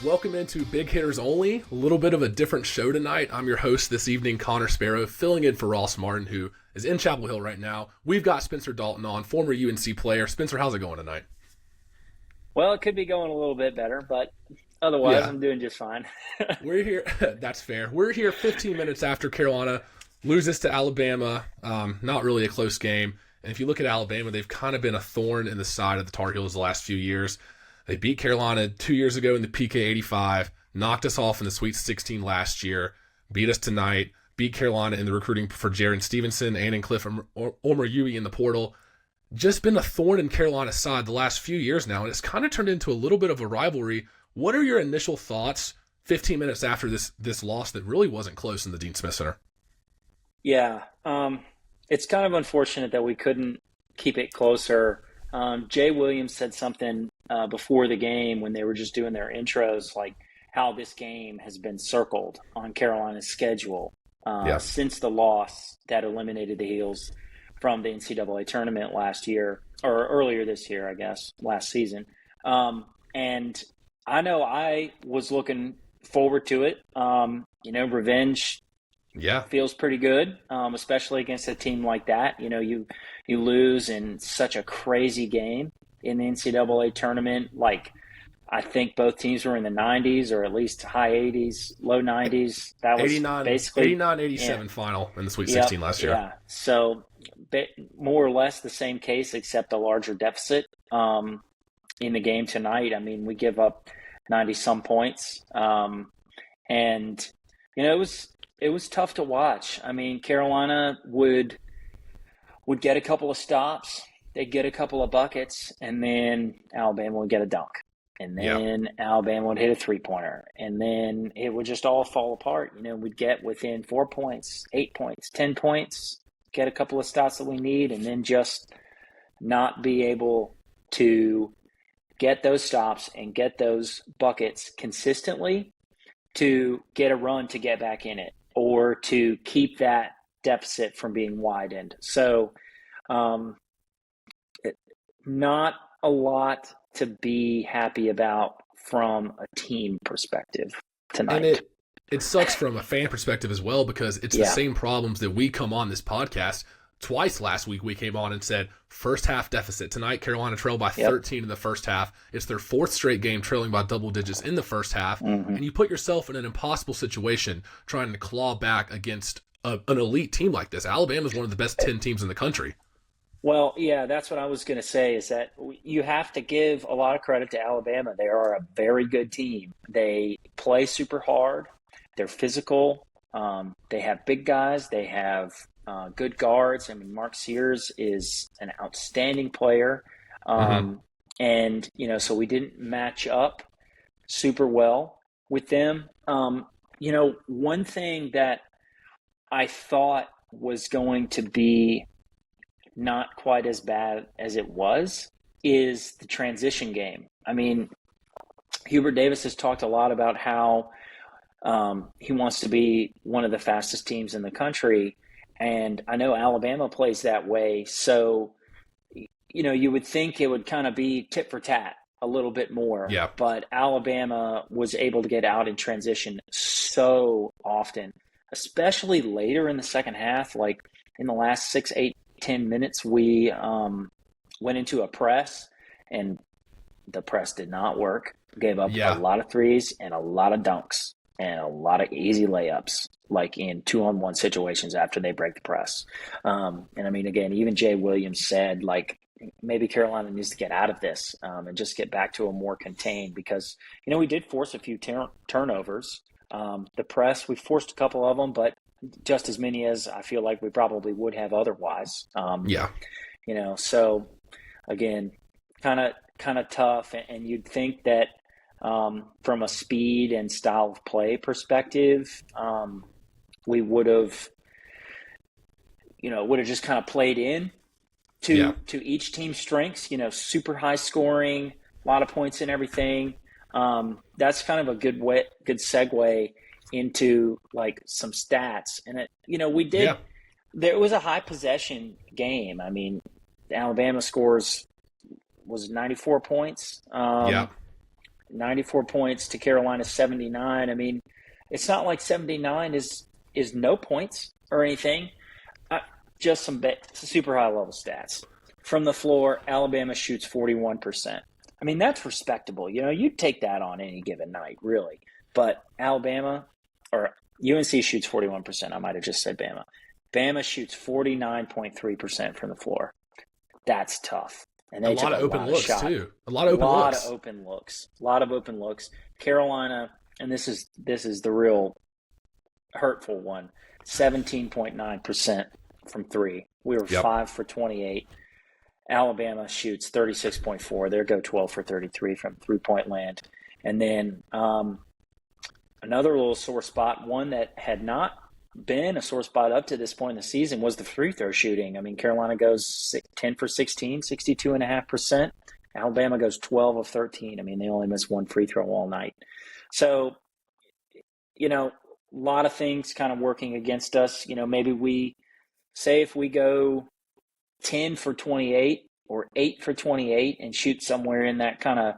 Welcome into Big Hitters Only, a little bit of a different show tonight. I'm your host this evening, Connor Sparrow, filling in for Ross Martin, who is in Chapel Hill right now. We've got Spenser Dalton on, former UNC player. Spenser, how's it going tonight? Well, it could be going a little bit better, but otherwise I'm doing just fine. We're here. That's fair. We're here 15 minutes after Carolina loses to Alabama. Not really a close game. And if you look at Alabama, they've kind of been a thorn in the side of the Tar Heels the last few years. They beat Carolina 2 years ago in the PK 85, knocked us off in the Sweet 16 last year, beat us tonight, beat Carolina in the recruiting for Jaron Stevenson, and Cliff Omoruyi in the portal. Just been a thorn in Carolina's side the last few years now, and it's kind of turned into a little bit of a rivalry. What are your initial thoughts 15 minutes after this loss that really wasn't close in the Dean Smith Center? Yeah, it's kind of unfortunate that we couldn't keep it closer. Jay Williams said something before the game when they were just doing their intros, like how this game has been circled on Carolina's schedule since the loss that eliminated the Heels from the NCAA tournament last year, or earlier this year, I guess, last season. And I know I was looking forward to it. Revenge feels pretty good, especially against a team like that. You lose in such a crazy game in the NCAA tournament. Like, I think both teams were in the 90s or at least high 80s, low 90s. That was 89, basically 89-87 final in the Sweet 16 last year. Yeah, so more or less the same case, except a larger deficit in the game tonight. I mean, we give up 90-some points. It was tough to watch. I mean, Carolina would get a couple of stops, they'd get a couple of buckets, and then Alabama would get a dunk. And then Alabama would hit a three-pointer. And then it would just all fall apart. We'd get within 4 points, 8 points, 10 points, get a couple of stops that we need, and then just not be able to get those stops and get those buckets consistently to get a run to get back in it, or to keep that deficit from being widened. So not a lot to be happy about from a team perspective tonight. And it sucks from a fan perspective as well, because it's the same problems that we come on this podcast. Twice last week we came on and said first half deficit. Tonight Carolina trailed by 13 in the first half. It's their fourth straight game trailing by double digits in the first half. Mm-hmm. And you put yourself in an impossible situation trying to claw back against an elite team like this. Alabama is one of the best 10 teams in the country. Well, yeah, that's what I was going to say, is that you have to give a lot of credit to Alabama. They are a very good team. They play super hard. They're physical. They have big guys. They have good guards. I mean, Mark Sears is an outstanding player. And, so we didn't match up super well with them. One thing that I thought was going to be not quite as bad as it was is the transition game. I mean, Hubert Davis has talked a lot about how he wants to be one of the fastest teams in the country. And I know Alabama plays that way. So, you would think it would kind of be tit for tat a little bit more. Yeah. But Alabama was able to get out in transition so often, especially later in the second half. Like in the last 6, 8, 10 minutes, we went into a press, and the press did not work. Gave up a lot of threes and a lot of dunks and a lot of easy layups, like in 2-on-1 situations after they break the press. And I mean, again, even Jay Williams said, like, maybe Carolina needs to get out of this and just get back to a more contained, because, we did force a few turnovers. The press, we forced a couple of them, but just as many as I feel like we probably would have otherwise. So again, kind of tough. And you'd think that from a speed and style of play perspective, we would have just kind of played in to each team's strengths, super high scoring, a lot of points and everything. That's kind of a good segue into like some stats. And there was a high possession game. I mean, Alabama scores was 94 points. 94 points to Carolina's 79. I mean, it's not like 79 is no points or anything. Just some super high-level stats. From the floor, Alabama shoots 41%. I mean, that's respectable. You'd take that on any given night, really. But Alabama or UNC shoots 41%. I might have just said Bama. Bama shoots 49.3% from the floor. That's tough. And they a lot of open looks, too. A lot of open looks. Carolina, and this is the real hurtful one, 17.9% from three. We were 5 for 28. Alabama shoots 36.4. They go 12 for 33 from three-point land. And then another little sore spot, one that had not been a sore spot up to this point in the season, was the free throw shooting. I mean, Carolina goes 10 for 16, 62.5%. Alabama goes 12 of 13. I mean, they only miss one free throw all night. So, a lot of things kind of working against us. Maybe we say if we go 10 for 28 or 8 for 28 and shoot somewhere in that kind of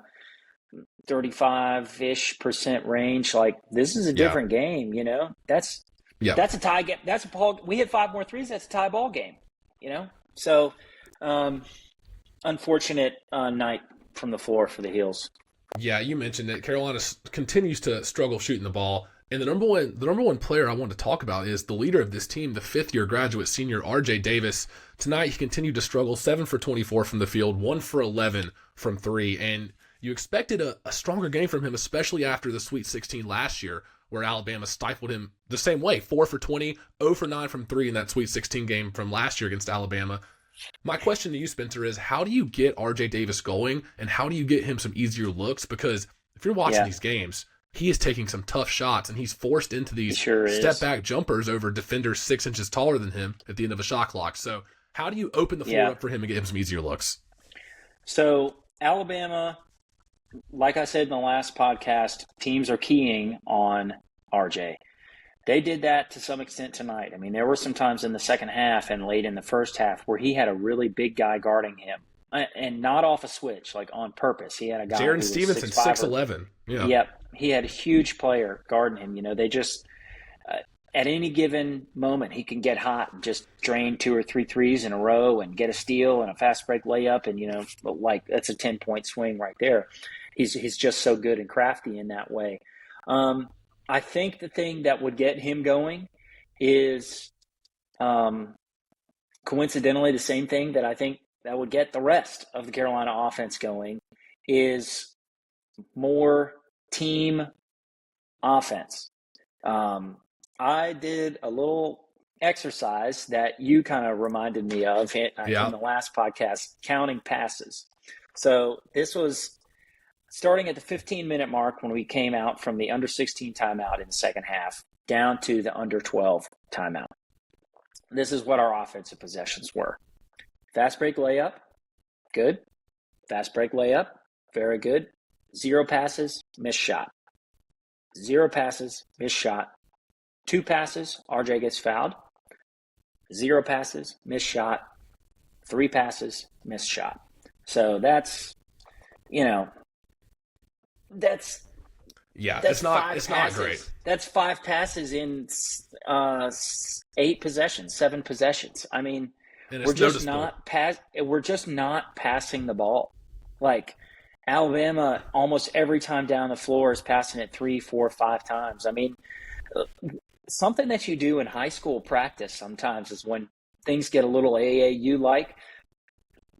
35-ish% range, like this is a different game, That's a tie game. That's a ball. We hit 5 more threes. That's a tie ball game, So, unfortunate night from the floor for the Heels. Yeah, you mentioned it. Carolina continues to struggle shooting the ball. And the number one player I want to talk about is the leader of this team, the fifth-year graduate senior R.J. Davis. Tonight, he continued to struggle, 7 for 24 from the field, 1 for 11 from three. And you expected a stronger game from him, especially after the Sweet 16 last year, where Alabama stifled him the same way, 4 for 20, 0 for 9 from three in that Sweet 16 game from last year against Alabama. My question to you, Spenser, is how do you get R.J. Davis going, and how do you get him some easier looks? Because if you're watching these games, he is taking some tough shots, and he's forced into these step-back jumpers over defenders 6 inches taller than him at the end of a shot clock. So how do you open the floor up for him and get him some easier looks? So Alabama, like I said in the last podcast, teams are keying on RJ. They did that to some extent tonight. I mean, there were some times in the second half and late in the first half where he had a really big guy guarding him. And not off a switch, like on purpose. He had a guy Jaron Stevenson, 6'11". Yeah. Yep. He had a huge player guarding him. They just at any given moment, he can get hot and just drain 2 or 3 threes in a row and get a steal and a fast break layup. And, like that's a 10-point swing right there. He's just so good and crafty in that way. I think the thing that would get him going is coincidentally the same thing that I think that would get the rest of the Carolina offense going is more team offense. I did a little exercise that you kind of reminded me of in the last podcast, counting passes. So this was starting at the 15-minute mark when we came out from the under 16 timeout in the second half down to the under 12 timeout. This is what our offensive possessions were. Fast break layup, good. Fast break layup, very good. 0 passes, missed shot. 0 passes, missed shot. 2 passes, RJ gets fouled. 0 passes, missed shot. 3 passes, missed shot. So that's it's not great. That's 5 passes in 8 possessions, 7 possessions. I mean, we're just not passing the ball. Like Alabama, almost every time down the floor is passing it 3, 4, 5 times. I mean, something that you do in high school practice sometimes is when things get a little AAU-like.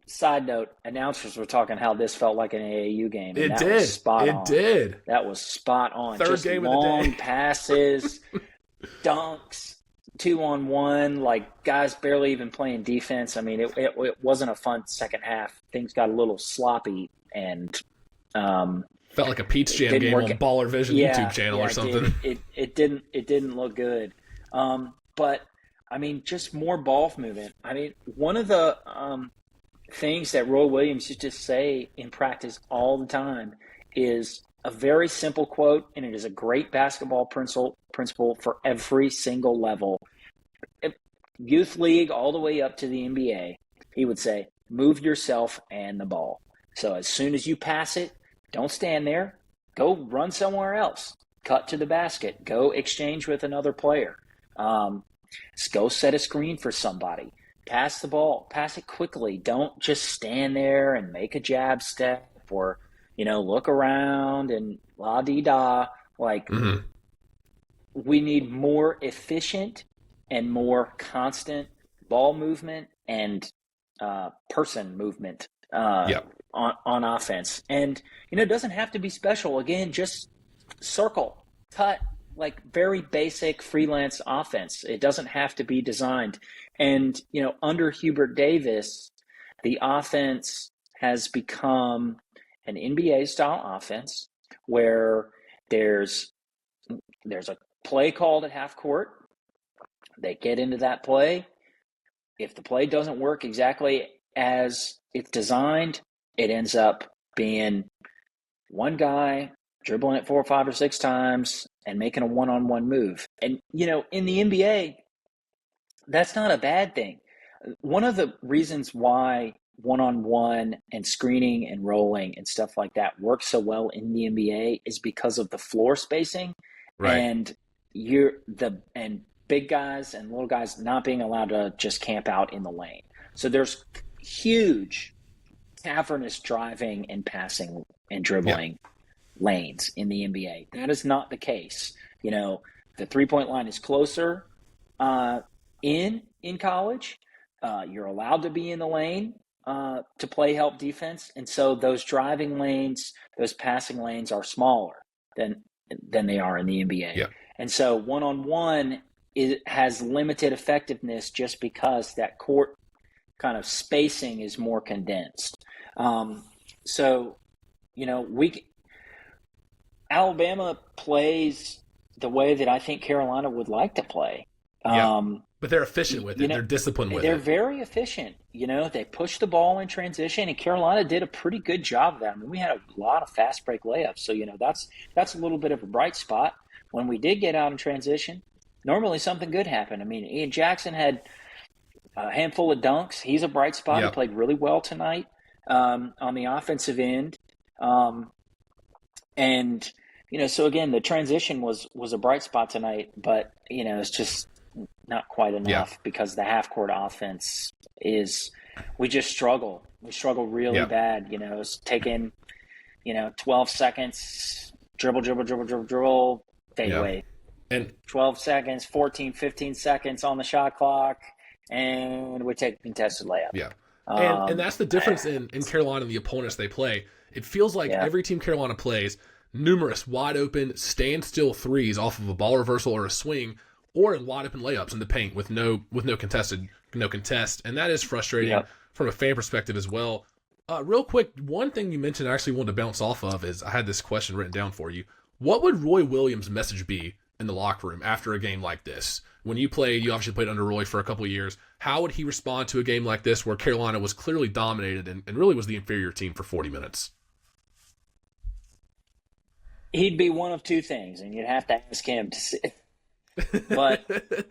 Side note, announcers were talking how this felt like an AAU game. And that was spot on. It did. That was spot on. Third just game long of the day. passes, dunks, 2-on-1, like guys barely even playing defense. I mean, it wasn't a fun second half. Things got a little sloppy and felt like a Pete's Jam game on Baller Vision YouTube channel or something. It didn't look good. But I mean, just more ball movement. I mean, one of the things that Roy Williams used to say in practice all the time is a very simple quote, and it is a great basketball principle for every single level. Youth league all the way up to the NBA, he would say, move yourself and the ball. So as soon as you pass it, don't stand there. go run somewhere else, cut to the basket, go exchange with another player, go set a screen for somebody, pass the ball, pass it quickly. Don't just stand there and make a jab step or, look around and la-dee-da. Like, we need more efficient and more constant ball movement and person movement on offense. And, it doesn't have to be special. Again, just circle, cut, like very basic freelance offense. It doesn't have to be designed. And, under Hubert Davis, the offense has become an NBA-style offense where there's a play called at half court. They get into that play. If the play doesn't work exactly as it's designed, it ends up being one guy dribbling it 4 or 5 or 6 times and making a one-on-one move. And, in the NBA, that's not a bad thing. One of the reasons why one-on-one and screening and rolling and stuff like that works so well in the NBA is because of the floor spacing. Right. And big guys and little guys not being allowed to just camp out in the lane. So there's huge cavernous driving and passing and dribbling lanes in the NBA. That is not the case. The three-point line is closer in college. You're allowed to be in the lane to play help defense. And so those driving lanes, those passing lanes are smaller than they are in the NBA. Yeah. And so one-on-one has limited effectiveness just because that court kind of spacing is more condensed. Alabama plays the way that I think Carolina would like to play. But they're efficient with it. They're disciplined with it. They're very efficient. They push the ball in transition, and Carolina did a pretty good job of that. I mean, we had a lot of fast break layups. So, that's a little bit of a bright spot. When we did get out in transition, normally something good happened. I mean, Ian Jackson had a handful of dunks. He's a bright spot. He played really well tonight on the offensive end. So again, the transition was a bright spot tonight, but, it's just not quite enough because the half-court offense we just struggle. We struggle really bad. It's taking, 12 seconds, dribble, fade away. And 12 seconds, 14, 15 seconds on the shot clock, and we take a contested layup. Yeah. And that's the difference in Carolina and the opponents they play. It feels like every team Carolina plays, numerous wide open, standstill threes off of a ball reversal or a swing, or in wide open layups in the paint with no contest. And that is frustrating from a fan perspective as well. Real quick, one thing you mentioned I actually wanted to bounce off of is I had this question written down for you. What would Roy Williams' message be in the locker room after a game like this? When you obviously played under Roy for a couple of years. How would he respond to a game like this where Carolina was clearly dominated and really was the inferior team for 40 minutes? He'd be one of two things, and you'd have to ask him to see. But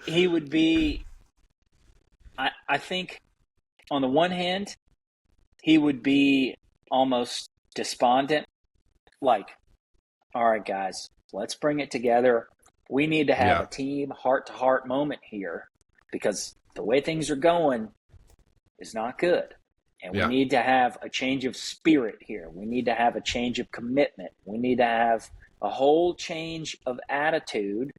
he would be, I think, on the one hand, he would be almost despondent, like, all right, guys, let's bring it together. We need to have a team heart-to-heart moment here because the way things are going is not good. And we need to have a change of spirit here. We need to have a change of commitment. We need to have a whole change of attitude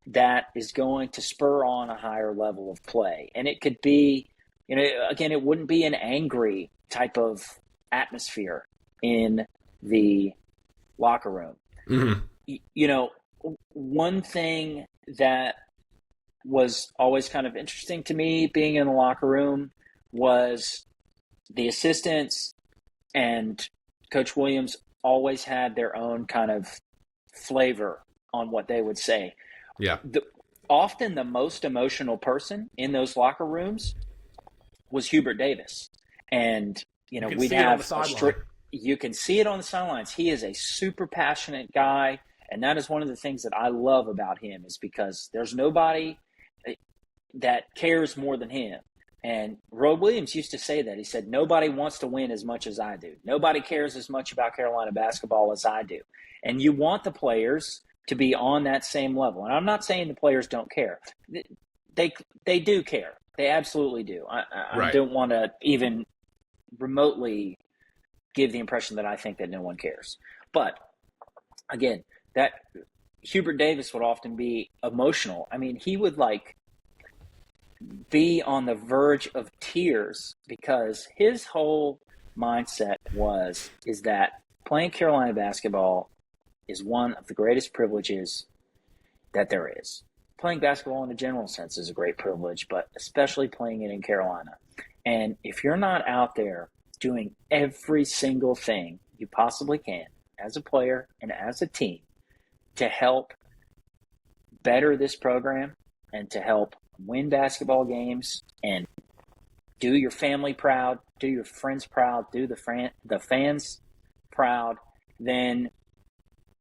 that is going to spur on a higher level of play. And it could be, again, it wouldn't be an angry type of atmosphere in the locker room. Mm-hmm. One thing that was always kind of interesting to me being in the locker room was the assistants and Coach Williams always had their own kind of flavor on what they would say. Yeah. Often the most emotional person in those locker rooms was Hubert Davis. And, we'd have you can see it on the sidelines. He is a super passionate guy. And that is one of the things that I love about him is because there's nobody that cares more than him. And Roy Williams used to say that. He said, nobody wants to win as much as I do. Nobody cares as much about Carolina basketball as I do. And you want the players to be on that same level. And I'm not saying the players don't care. They do care. They absolutely do. I don't want to even remotely give the impression that I think that no one cares. But again, that Hubert Davis would often be emotional. I mean, he would be on the verge of tears because his whole mindset is that playing Carolina basketball is one of the greatest privileges that there is. Playing basketball in a general sense is a great privilege, but especially playing it in Carolina. And if you're not out there doing every single thing you possibly can as a player and as a team to help better this program and to help win basketball games and do your family proud, do your friends proud, do the fans proud, then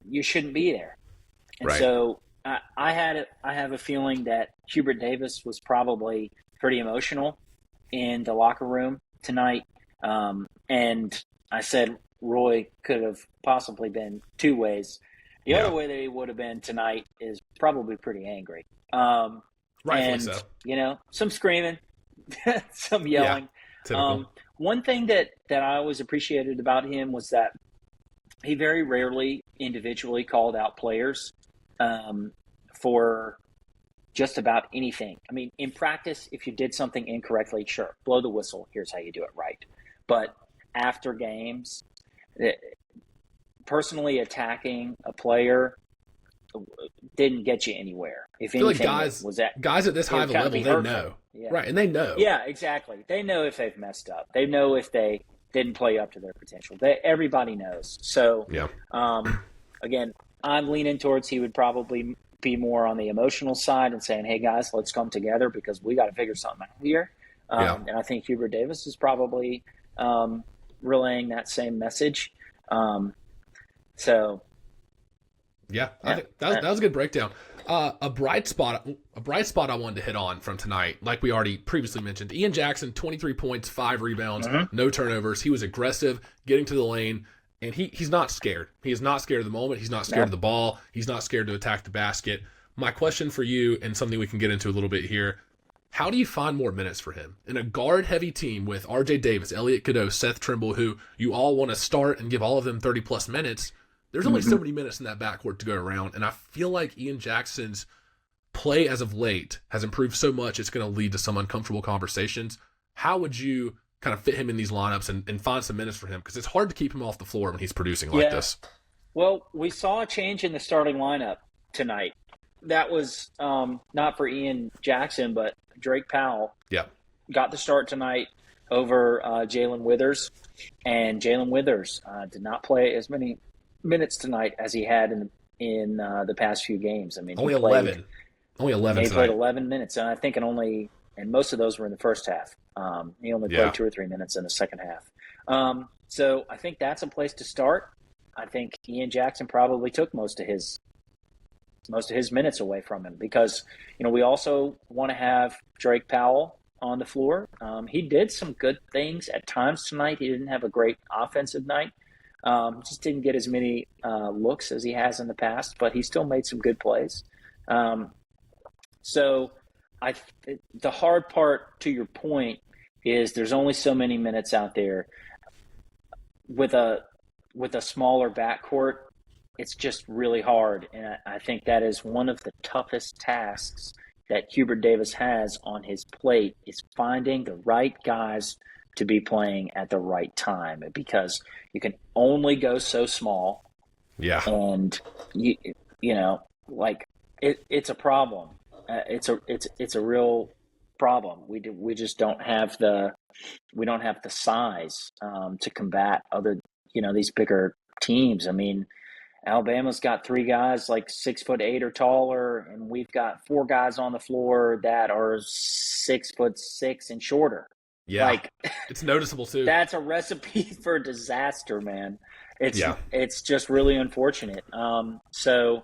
you shouldn't be there. And so I have a feeling that Hubert Davis was probably pretty emotional in the locker room tonight. And I said Roy could have possibly been two ways. The other way that he would have been tonight is probably pretty angry. Rightfully so. Some screaming, some yelling. One thing that I always appreciated about him was that he very rarely individually called out players for just about anything. I mean, in practice, if you did something incorrectly, sure, blow the whistle. Here's how you do it right. But after games, personally attacking a player didn't get you anywhere. If anything, guys at this high of a level, they know. Yeah. Right, and they know. Yeah, exactly. They know if they've messed up. They know if they didn't play up to their potential. Everybody knows. So, again, I'm leaning towards he would probably be more on the emotional side and saying, hey, guys, let's come together because we got to figure something out here. And I think Hubert Davis is probably relaying that same message. I think that was a good breakdown. A bright spot I wanted to hit on from tonight, like we already previously mentioned. Ian Jackson, 23 points, 5 rebounds, no turnovers. He was aggressive, getting to the lane, and he's not scared. He is not scared of the moment. He's not scared of the ball. He's not scared to attack the basket. My question for you, and something we can get into a little bit here, how do you find more minutes for him? In a guard-heavy team with R.J. Davis, Elliot Cadeau, Seth Trimble, who you all want to start and give all of them 30-plus minutes, there's only so many minutes in that backcourt to go around, and I feel like Ian Jackson's play as of late has improved so much it's going to lead to some uncomfortable conversations. How would you kind of fit him in these lineups and find some minutes for him? Because it's hard to keep him off the floor when he's producing like this. Well, we saw a change in the starting lineup tonight. That was not for Ian Jackson, but Drake Powell got the start tonight over Jalen Withers, and Jalen Withers did not play as many minutes tonight as he had in the past few games. I mean, only 11 he tonight. played 11 minutes, and I think and most of those were in the first half. He only played 2 or 3 minutes in the second half. So I think that's a place to start. I think Ian Jackson probably took most of his minutes away from him because we also want to have Drake Powell on the floor. He did some good things at times tonight. He didn't have a great offensive night. Just didn't get as many looks as he has in the past, but he still made some good plays. So the hard part, to your point, is there's only so many minutes out there. With a smaller backcourt, it's just really hard, and I think that is one of the toughest tasks that Hubert Davis has on his plate is finding the right guys to be playing at the right time, because you can only go so small. Yeah. And it's a problem. It's a real problem. We just don't have the size to combat other these bigger teams. I mean, Alabama's got 3 guys like 6'8" or taller, and we've got 4 guys on the floor that are 6'6" and shorter. Yeah, it's noticeable too. That's a recipe for disaster, man. It's just really unfortunate. So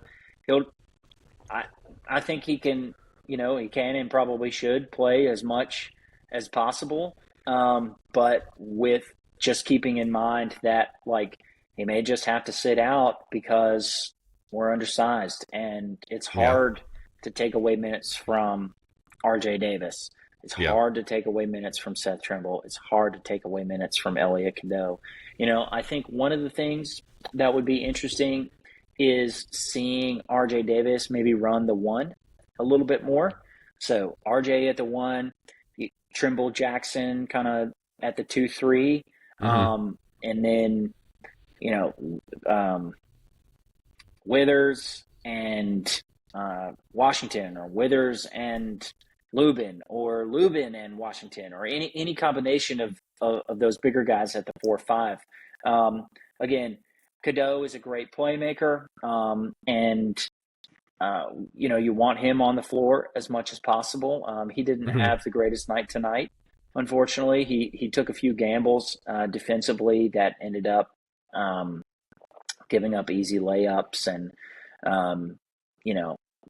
I think he can, he can and probably should play as much as possible. But with just keeping in mind that, like, he may just have to sit out because we're undersized, and it's Yeah. hard to take away minutes from RJ Davis. It's Yeah. hard to take away minutes from Seth Trimble. It's hard to take away minutes from Elliot Cadeau. I think one of the things that would be interesting is seeing RJ Davis maybe run the one a little bit more. So RJ at the one, Trimble, Jackson kind of at the 2-3, and then Withers and Washington, or Withers and Lubin, or Lubin and Washington, or any combination of those bigger guys at the 4-5. Again, Cadeau is a great playmaker, and you want him on the floor as much as possible. He didn't have the greatest night tonight, unfortunately. He took a few gambles defensively that ended up giving up easy layups, and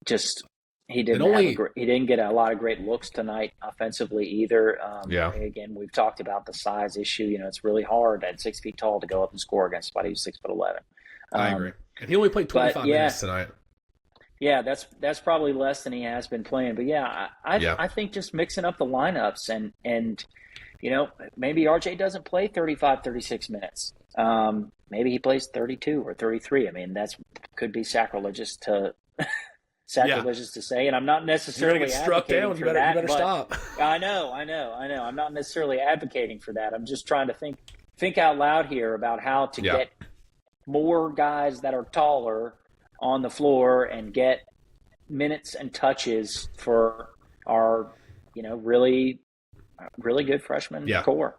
just he didn't get a lot of great looks tonight offensively either. Again, we've talked about the size issue. It's really hard at 6 feet tall to go up and score against somebody who's 6'11". I agree, and he only played 25 minutes tonight. Yeah, that's probably less than he has been playing. But I think just mixing up the lineups and maybe RJ doesn't play 35, 36 minutes. Maybe he plays 32 or 33. I mean, could be sacrilegious to say, and I'm not necessarily advocating for that. You better stop. I know. I'm not necessarily advocating for that. I'm just trying to think out loud here about how to get more guys that are taller on the floor and get minutes and touches for our, really good freshman core.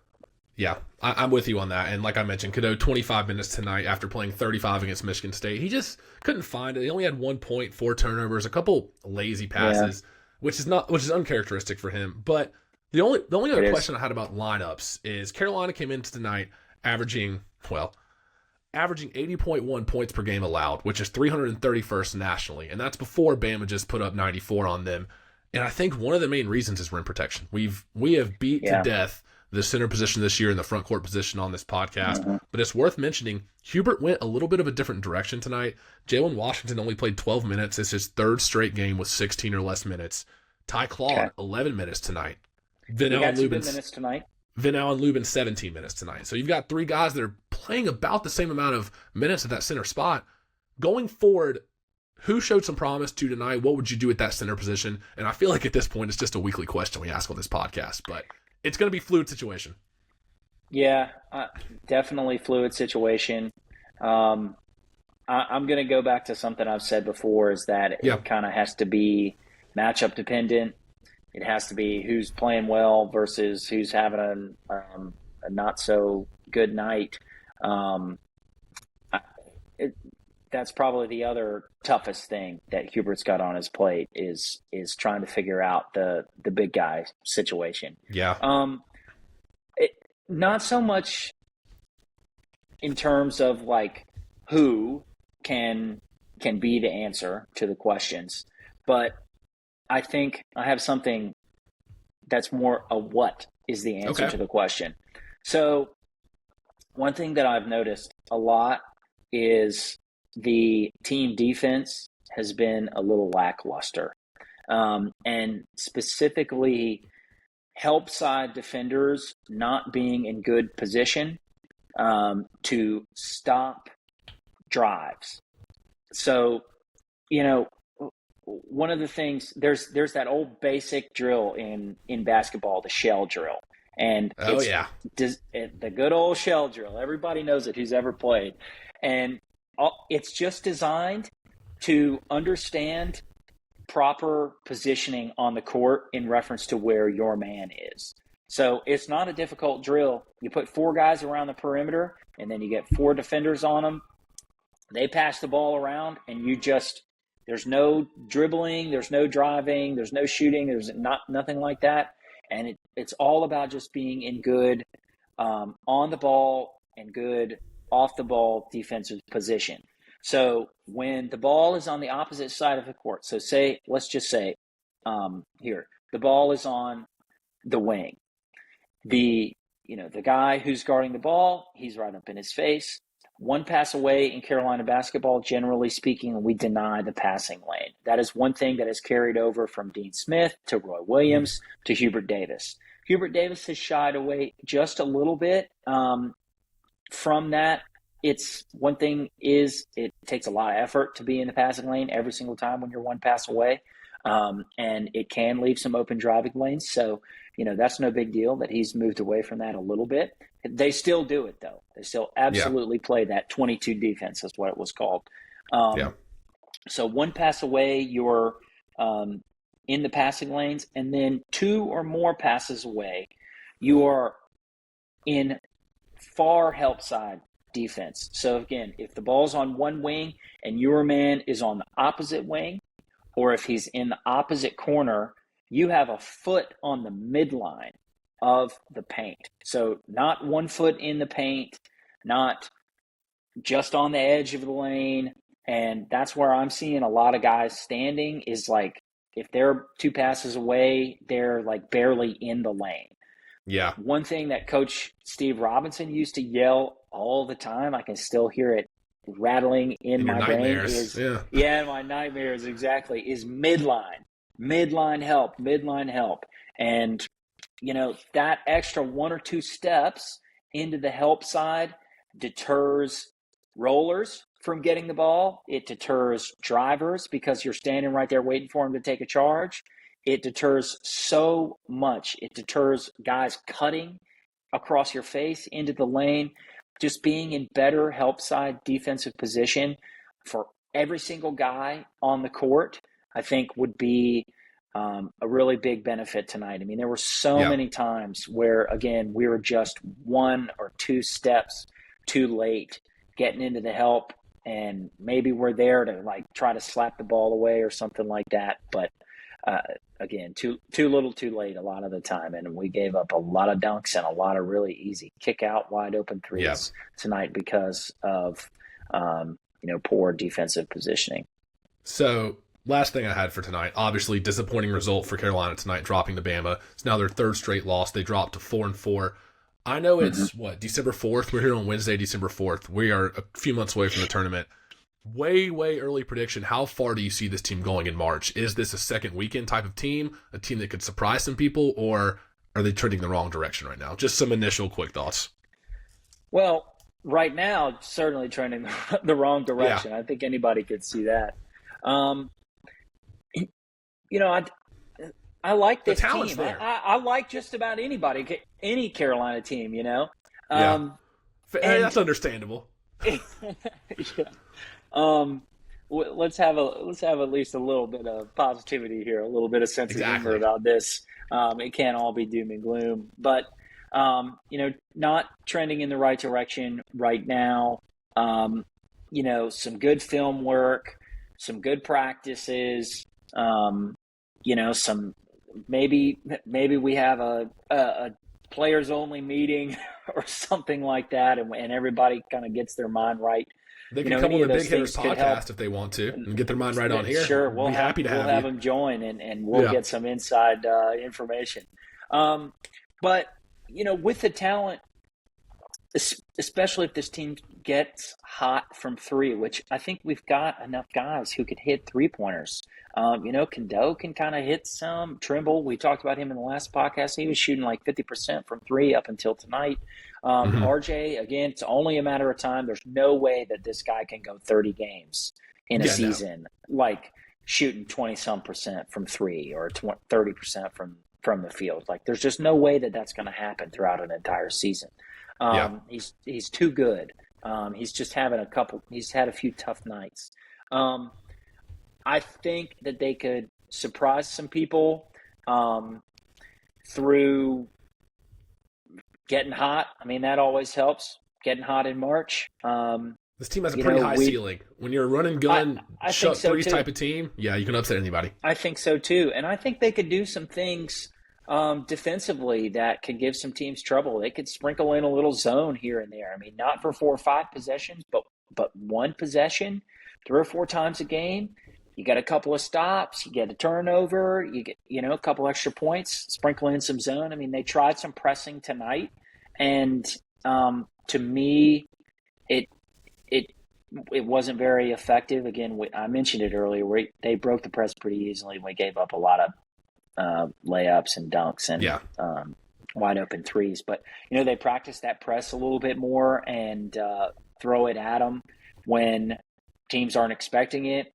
Yeah, I'm with you on that. And like I mentioned, Cadeau 25 minutes tonight after playing 35 against Michigan State. He just couldn't find it. He only had 1 point, 4 turnovers, a couple lazy passes, which is uncharacteristic for him. But the only other question I had about lineups is Carolina came into tonight averaging 80.1 points per game allowed, which is 331st nationally, and that's before Bama just put up 94 on them. And I think one of the main reasons is rim protection. We have beat to death the center position this year and the front court position on this podcast, but it's worth mentioning Hubert went a little bit of a different direction tonight. Jalen Washington only played 12 minutes. It's his third straight game with 16 or less minutes. Ty Claude, 11 minutes tonight. Vin Allen Lubin, 17 minutes tonight. So you've got 3 guys that are playing about the same amount of minutes at that center spot. Going forward, who showed some promise to tonight? What would you do at that center position? And I feel like at this point, it's just a weekly question we ask on this podcast, but it's going to be a fluid situation. Yeah, definitely fluid situation. I'm going to go back to something I've said before, is that it kind of has to be matchup dependent. It has to be who's playing well versus who's having a not so good night. That's probably the other toughest thing that Hubert's got on his plate is trying to figure out the big guy situation. Yeah. Not so much in terms of like who can be the answer to the questions, but I think I have something that's more a what is the answer to the question. So one thing that I've noticed a lot is the team defense has been a little lackluster, and specifically help side defenders not being in good position to stop drives. So, one of the things, there's that old basic drill in basketball, the shell drill. And the good old shell drill. Everybody knows it who's ever played. And it's just designed to understand proper positioning on the court in reference to where your man is. So it's not a difficult drill. You put 4 guys around the perimeter, and then you get 4 defenders on them. They pass the ball around, and there's no dribbling, there's no driving, there's no shooting, there's nothing like that. And it's all about just being in good on the ball and good off the ball defensive position. So when the ball is on the opposite side of the court, so let's just say here, the ball is on the wing. the guy who's guarding the ball, he's right up in his face. One pass away in Carolina basketball, generally speaking, we deny the passing lane. That is one thing that has carried over from Dean Smith to Roy Williams to Hubert Davis. Hubert Davis has shied away just a little bit from that. It's one thing is it takes a lot of effort to be in the passing lane every single time when you're one pass away. And it can leave some open driving lanes. So, that's no big deal that he's moved away from that a little bit. They still do it, though. They still absolutely play that 22 defense is what it was called. So one pass away, you're in the passing lanes, and then two or more passes away, you are in far help side defense. So, again, if the ball's on one wing and your man is on the opposite wing, or if he's in the opposite corner, you have a foot on the midline of the paint. So not 1 foot in the paint, not just on the edge of the lane. And that's where I'm seeing a lot of guys standing is like if they're two passes away, they're like barely in the lane. Yeah. One thing that Coach Steve Robinson used to yell all the time, I can still hear it rattling in my brain is my nightmares exactly is midline help. And that extra one or two steps into the help side deters rollers from getting the ball. It deters drivers because you're standing right there waiting for them to take a charge. It deters so much. It deters guys cutting across your face into the lane. Just being in better help side defensive position for every single guy on the court, I think would be a really big benefit tonight. I mean, there were so many times where, again, we were just one or two steps too late getting into the help, and maybe we're there to like try to slap the ball away or something like that. But again, too little too late a lot of the time. And we gave up a lot of dunks and a lot of really easy kick out wide open threes tonight because of, poor defensive positioning. So last thing I had for tonight, obviously disappointing result for Carolina tonight, dropping to Bama. It's now their third straight loss. They dropped to 4-4. I know it's December 4th. We're here on Wednesday, December 4th. We are a few months away from the tournament. Way early prediction. How far do you see this team going in March? Is this a second weekend type of team, a team that could surprise some people, or are they trending the wrong direction right now? Just some initial quick thoughts. Well, right now, certainly trending the wrong direction. I think anybody could see that. I like this team. I like just about any Carolina team, That's understandable. Let's have at least a little bit of positivity here, a little bit of sense of humor about this. It can't all be doom and gloom, but not trending in the right direction right now. Some good film work, some good practices. Some maybe we have a players only meeting or something like that, and everybody kind of gets their mind right. They can come on the Big Hitters podcast if they want to and get their mind right on here. Sure, we'll be happy to have them join, and we'll get some inside information. But with the talent, especially if this team gets hot from three, which I think we've got enough guys who could hit three-pointers. Kendo can kind of hit some. Trimble, we talked about him in the last podcast. He was shooting like 50% from three up until tonight. RJ, again, it's only a matter of time. There's no way that this guy can go 30 games in a season, like shooting 20-some% from three or 30% from the field. Like, there's just no way that that's going to happen throughout an entire season. He's too good. He's just having he's had a few tough nights. I think that they could surprise some people through getting hot. I mean, that always helps, getting hot in March. This team has a pretty high ceiling. When you're a run and gun, shut threes type of team, you can upset anybody. I think so too. And I think they could do some things defensively that could give some teams trouble. They could sprinkle in a little zone here and there. I mean, not for 4 or 5 possessions, but one possession 3 or 4 times a game. you get a couple of stops, you get a turnover, you get, a couple extra points, sprinkle in some zone. I mean, they tried some pressing tonight, and to me, it wasn't very effective. Again, I mentioned it earlier, where they broke the press pretty easily. We gave up a lot of layups and dunks and wide open threes. But, they practiced that press a little bit more and throw it at them when teams aren't expecting it.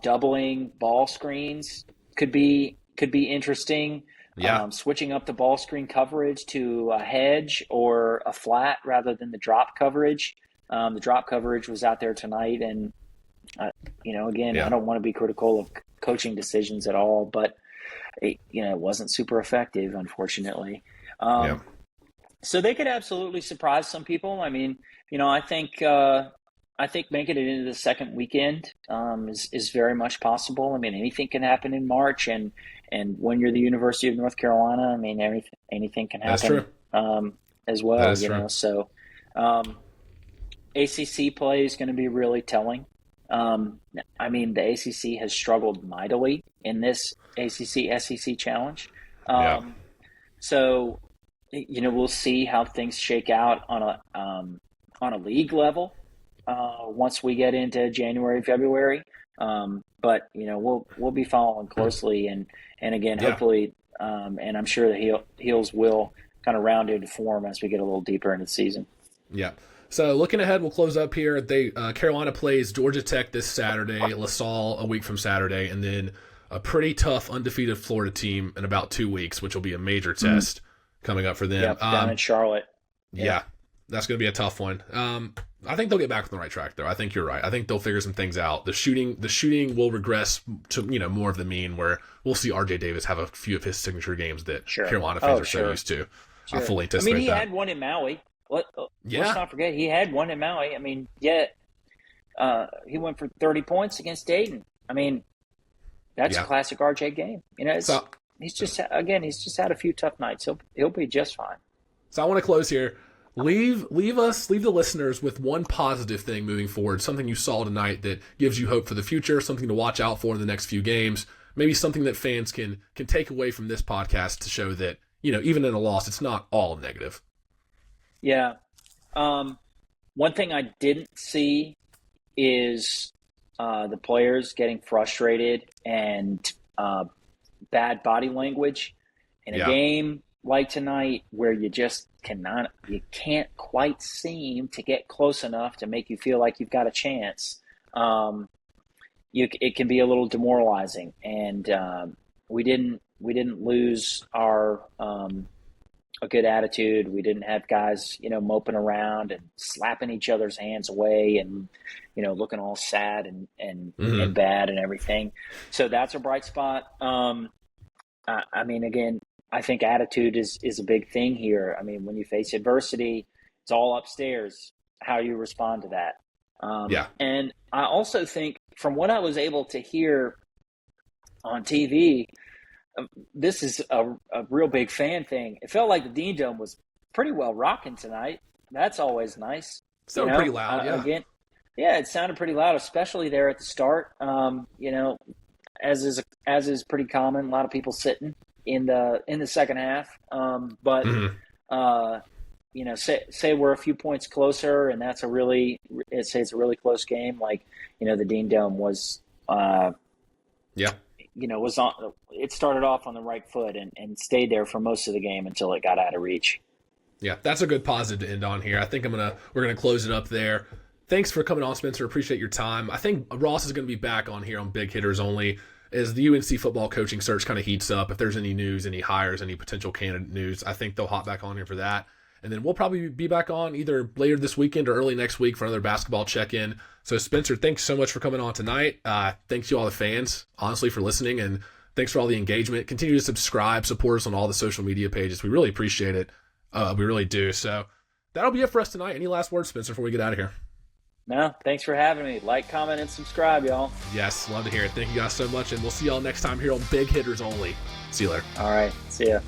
Doubling ball screens could be interesting. Yeah. Switching up the ball screen coverage to a hedge or a flat rather than the drop coverage. The drop coverage was out there tonight, and again, I don't want to be critical of coaching decisions at all, but it wasn't super effective, unfortunately. So they could absolutely surprise some people. I mean, I think making it into the second weekend is very much possible. I mean, anything can happen in March, and when you're the University of North Carolina, I mean, anything can happen as well. That is true. So ACC play is going to be really telling. I mean, the ACC has struggled mightily in this ACC-SEC challenge. So, we'll see how things shake out on a league level once we get into January, February. But we'll be following closely, and again, hopefully, and I'm sure the Heels will kind of round into form as we get a little deeper into the season. Yeah. So looking ahead, we'll close up here. Carolina plays Georgia Tech this Saturday, LaSalle a week from Saturday, and then a pretty tough undefeated Florida team in about 2 weeks, which will be a major test coming up for them. Yep, down in Charlotte. Yeah, that's going to be a tough one. I think they'll get back on the right track, though. I think you're right. I think they'll figure some things out. The shooting will regress to more of the mean, where we'll see R.J. Davis have a few of his signature games that Carolina fans are so used to. I fully anticipate that. I mean, he had one in Maui. Let's not forget, he had one in Maui. I mean, he went for 30 points against Dayton. I mean, that's a classic RJ game. He's just had a few tough nights. He'll be just fine. So I want to close here. Leave the listeners with one positive thing moving forward, something you saw tonight that gives you hope for the future, something to watch out for in the next few games, maybe something that fans can take away from this podcast to show that, even in a loss, it's not all negative. Yeah. One thing I didn't see is the players getting frustrated and bad body language in a game like tonight, where you just can't quite seem to get close enough to make you feel like you've got a chance. It can be a little demoralizing, and we didn't lose our a good attitude. We didn't have guys, moping around and slapping each other's hands away and, looking all sad and bad and everything. So that's a bright spot. I mean, again, I think attitude is a big thing here. I mean, when you face adversity, it's all upstairs, how you respond to that. And I also think, from what I was able to hear on TV, this is a real big fan thing. It felt like the Dean Dome was pretty well rocking tonight. That's always nice. So pretty loud, Again, it sounded pretty loud, especially there at the start. As is pretty common, a lot of people sitting in the second half. Say we're a few points closer, and it's a really close game. Like, the Dean Dome was. Was on. It started off on the right foot and stayed there for most of the game until it got out of reach. Yeah, that's a good positive to end on here. I think we're gonna close it up there. Thanks for coming on, Spenser. Appreciate your time. I think Ross is gonna be back on here on Big Hitters Only as the UNC football coaching search kind of heats up. If there's any news, any hires, any potential candidate news, I think they'll hop back on here for that. And then we'll probably be back on either later this weekend or early next week for another basketball check-in. So, Spenser, thanks so much for coming on tonight. Thanks to all the fans, honestly, for listening, and thanks for all the engagement. Continue to subscribe, support us on all the social media pages. We really appreciate it. We really do. So that'll be it for us tonight. Any last words, Spenser, before we get out of here? No, thanks for having me. Like, comment, and subscribe, y'all. Yes, love to hear it. Thank you guys so much, and we'll see y'all next time here on Big Hitters Only. See you later. All right, see ya.